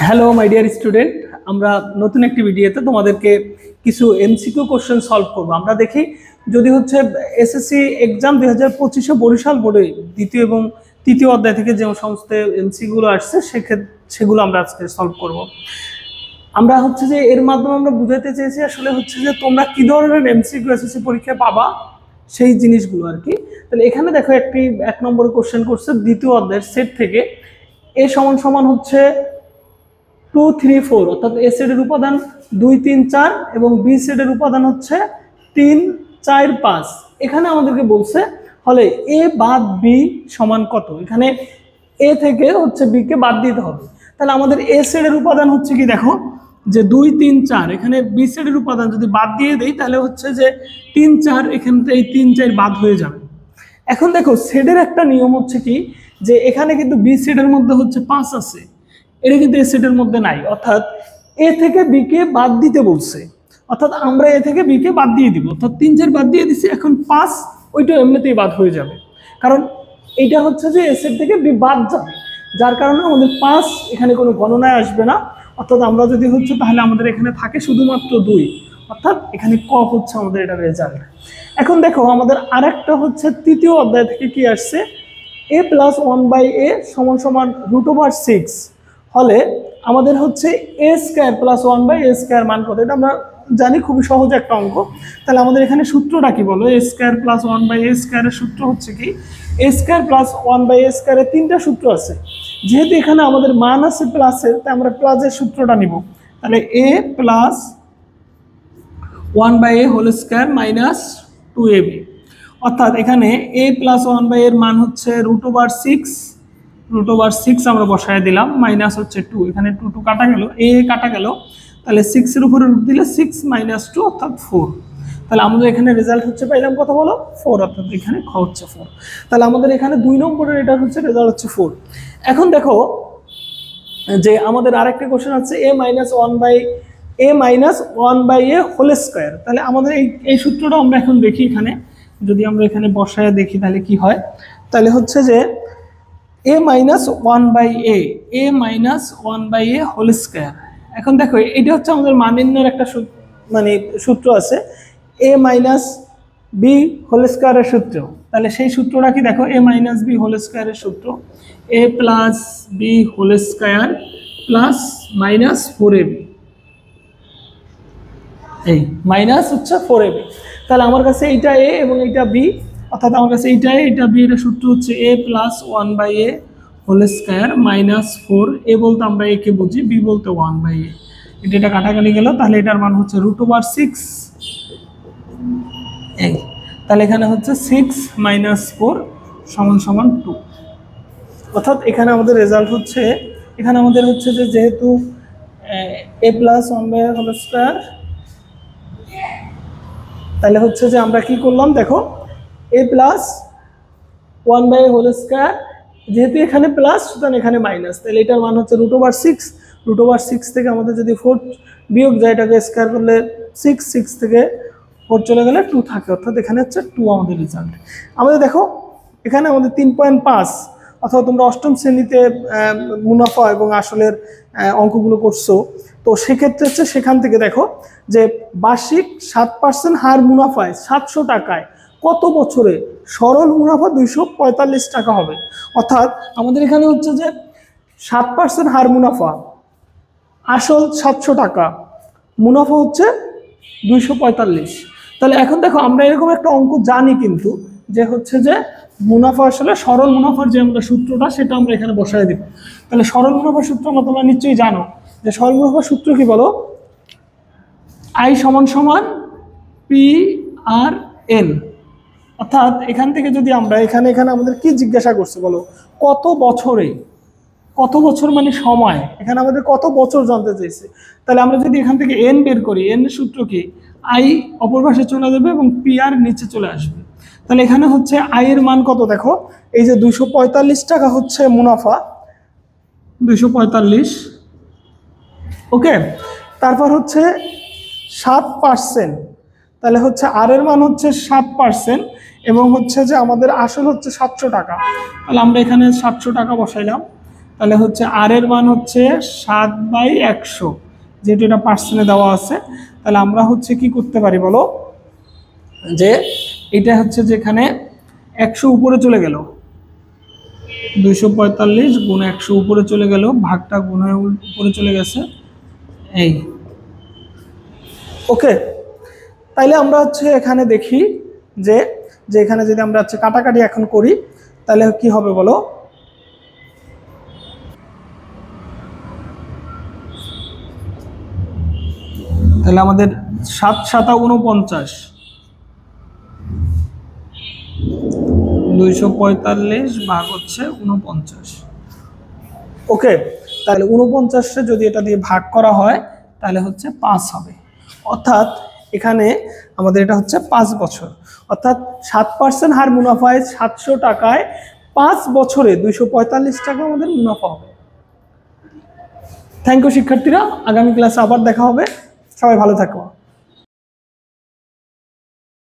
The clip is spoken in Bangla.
হ্যালো মাই ডিয়ার স্টুডেন্ট, আমরা নতুন একটি ভিডিওতে তোমাদেরকে কিছু এমসিকিউ কোশ্চেন সলভ করব। আমরা দেখি যদি হচ্ছে এসএসসি এক্সাম 2025 বরিশাল বোর্ডে দ্বিতীয় এবং তৃতীয় অধ্যায় থেকে যে সমস্ত এমসিকিউগুলো আসছে সেগুলো আমরা আজকে সলভ করব। আমরা হচ্ছে যে এর মাধ্যমে আমরা বুঝাতে চেয়েছি আসলে হচ্ছে যে তোমরা কি ধরনের এমসিকিউ এসএসসি পরীক্ষায় পাবা সেই জিনিসগুলো আর কি। তাহলে এখানে দেখো একটি 1 নম্বরের কোশ্চেন করছে দ্বিতীয় অধ্যায়ের সেট থেকে এ সমান সমান হচ্ছে 2, 3, 4 অর্থাৎ এ সেটের উপাদান 2, 3, 4 এবং বি সেটের উপাদান হচ্ছে 3, 4, 5। এখানে আমাদেরকে বলছে হলে এ বাদ বি সমান কত। এখানে এ থেকে হচ্ছে বি কে বাদ দিতে হবে। তাহলে আমাদের এ সেটের উপাদান হচ্ছে কি, দেখো যে 2, 3, 4, এখানে বি সেটের উপাদান যদি বাদ দিয়ে দেই তাহলে হচ্ছে যে 3, 4, এখান থেকে 3, 4 বাদ হয়ে যাবে। এখন দেখো সেটের একটা নিয়ম হচ্ছে কি, যে এখানে কিন্তু বি সেটের মধ্যে হচ্ছে 5 আছে, এটা কিন্তু এ সেটের মধ্যে নাই, অর্থাৎ এ থেকে বি কে বাদ দিতে বলছে, অর্থাৎ আমরা এ থেকে বি কে বাদ দিয়ে দিব, অর্থাৎ 3, 4 বাদ দিয়ে দিছি। এখন 5 ওইটা এমনিতেই বাদ হয়ে যাবে, কারণ এইটা হচ্ছে যে এ সেট থেকে বি বাদ যাবে, যার কারণে আমাদের 5 এখানে কোনো গণনায় আসবে না। অর্থাৎ আমরা যদি হচ্ছে তাহলে আমাদের এখানে থাকে শুধুমাত্র 2, অর্থাৎ এখানে ক হচ্ছে আমাদের এটা রেজাল্ট। এখন দেখো আমাদের আরেকটা হচ্ছে তৃতীয় অধ্যায় থেকে কি আসছে, a প্লাস 1/a সমান সমান √6 হলে আমাদের হচ্ছে a square plus 1/a square মান কত। এটা আমরা জানি, খুবই সহজ একটা অঙ্ক। তাহলে আমাদের এখানে সূত্রটা কি বলো, a স্কয়ার প্লাস 1/a স্কয়ারের সূত্র হচ্ছে কি, a স্কয়ার প্লাস 1/a স্কয়ারের 3টা সূত্র আছে। যেহেতু এখানে আমাদের মান আছে প্লাসের, তাই আমরা প্লাসের সূত্রটা নিব। তাহলে a plus 1/a whole square minus 2ab, অর্থাৎ এখানে a প্লাস 1/a এর মান হচ্ছে √6 আমরা বসায় দিলাম, মাইনাস হচ্ছে 2, এখানে 2 কাটা গেল, a কাটা গেল, তাহলে 6 এর উপরে রুট দিলে 6 - 2 অর্থাৎ 4। তাহলে আমাদের এখানে রেজাল্ট হচ্ছে পাইলাম কত বলো, 4, অর্থাৎ এখানে খ হচ্ছে 4। তাহলে আমাদের এখানে 2 নম্বরের এটা হচ্ছে রেজাল্ট হচ্ছে 4। এখন দেখো যে আমাদের আরেকটা কোশ্চেন আছে a - 1/a হোল স্কয়ার। তাহলে আমাদের এই সূত্রটা আমরা এখন দেখি, এখানে যদি আমরা এখানে বসায় দেখি তাহলে কি হয়। তাহলে হচ্ছে যে a - 1/a হোল স্কয়ার। এখন দেখো এটা হচ্ছে আমাদের মান নির্ণয়ের একটা সূত্র আছে, a - b হোল স্কয়ারের সূত্র। তাহলে সেই সূত্রটা কি, দেখো a - b হোল স্কয়ারের সূত্র a plus b whole square plus minus 4ab, এই মাইনাস হচ্ছে 4ab। তাহলে আমার কাছে এইটা a এবং এইটা b, অর্থাৎ আমার কাছে এইটা a এটা b, এর সূত্র হচ্ছে a plus 1/a whole square minus 4, a বলতে আমরা a কে বুঝি, b বলতে 1/a। এটা কাটাকাটি গেল, তাহলে এটার মান হচ্ছে √6। এই তাহলে এখানে হচ্ছে 6 - 4 = 2, অর্থাৎ এখানে আমাদের রেজাল্ট হচ্ছে, এখানে আমাদের হচ্ছে যে যেহেতু a plus 1/a whole square, তাহলে হচ্ছে যে আমরা কি করলাম, দেখো a plus 1/a whole square, যেহেতু এখানে প্লাস সুতরাং এখানে মাইনাস, তাহলে এটার মান হচ্ছে √6 থেকে আমাদের যদি 4 বিয়োগ যায়, এটাকে স্কয়ার করলে 6 থেকে 4 চলে গেলে 2 থাকে, অর্থাৎ এখানে হচ্ছে 2 আমাদের রেজাল্ট। আমাদের দেখো এখানে আমাদের 3.5, অথবা তোমরা অষ্টম শ্রেণীতে মুনাফা এবং আসলের অঙ্কগুলো করছো, তো সেক্ষেত্রে হচ্ছে সেখান থেকে দেখো যে বার্ষিক 7% হার মুনাফায় 700 টাকায় কত বছরে সরল মুনাফা 245 টাকা হবে। অর্থাৎ আমাদের এখানে হচ্ছে যে 7% হার মুনাফা, আসল 700 টাকা, মুনাফা হচ্ছে 245। তাহলে এখন দেখো আমরা এরকম একটা অঙ্ক জানি, কিন্তু যে হচ্ছে যে মুনাফা আসলে সরল মুনাফার যে আমরা সূত্রটা সেটা আমরা এখানে বসায় দিব। তাহলে সরল মুনাফার সূত্র আমরা তোমরা নিশ্চয়ই জানো, যে সরল মুনাফার সূত্র কি বলো, I = PRN। অর্থাৎ এখান থেকে যদি আমরা এখানে আমাদের কি জিজ্ঞাসা করছে বলো, কত বছরে, কত বছর মানে সময়, এখানে আমাদের কত বছর জানতে চাইছে। তাহলে আমরা যদি এখান থেকে n বের করি, n এর সূত্র কি, I অপর পাশে চলে যাবে এবং PR নিচে চলে আসবে। তাহলে এখানে হচ্ছে I এর মান কত, দেখো এই যে 245 টাকা হচ্ছে মুনাফা, 245, ওকে। তারপর হচ্ছে 7%, তাহলে হচ্ছে আর এর মান হচ্ছে 7% এবং হচ্ছে যে আমাদের আসল হচ্ছে 700 টাকা। তাহলে আমরা এখানে 700 টাকা বসাইলাম, তাহলে হচ্ছে আর এর মান হচ্ছে 7/100, যেহেতু এটা পার্সেন্টে দেওয়া আছে। তাহলে আমরা হচ্ছে কি করতে পারি বলো, যে এটা হচ্ছে যেখানে 100 উপরে চলে গেল, 245 গুণ 100 উপরে চলে গেল, ভাগটা গুণ হয়ে উপরে চলে গেছে এই। ওকে, তাইলে আমরা হচ্ছে এখানে দেখি যে যে এখানে যদি আমরা হচ্ছে কাটাকাটি এখন করি তাহলে কি হবে বলো, তাহলে আমাদের 7 7 49, 245 ভাগ হচ্ছে 49। ওকে, তাহলে 49 যদি এটা দিয়ে ভাগ করা হয় তাহলে হচ্ছে 5 হবে। অর্থাৎ এখানে আমাদের এটা হচ্ছে 5 বছর, অর্থাৎ 7% হার মুনাফায় 700 টাকায় 5 বছরে 245 টাকা আমাদের মুনাফা হবে। থ্যাংক ইউ শিক্ষার্থীরা, আগামী ক্লাসে আবার দেখা হবে, সবাই ভালো থাকো।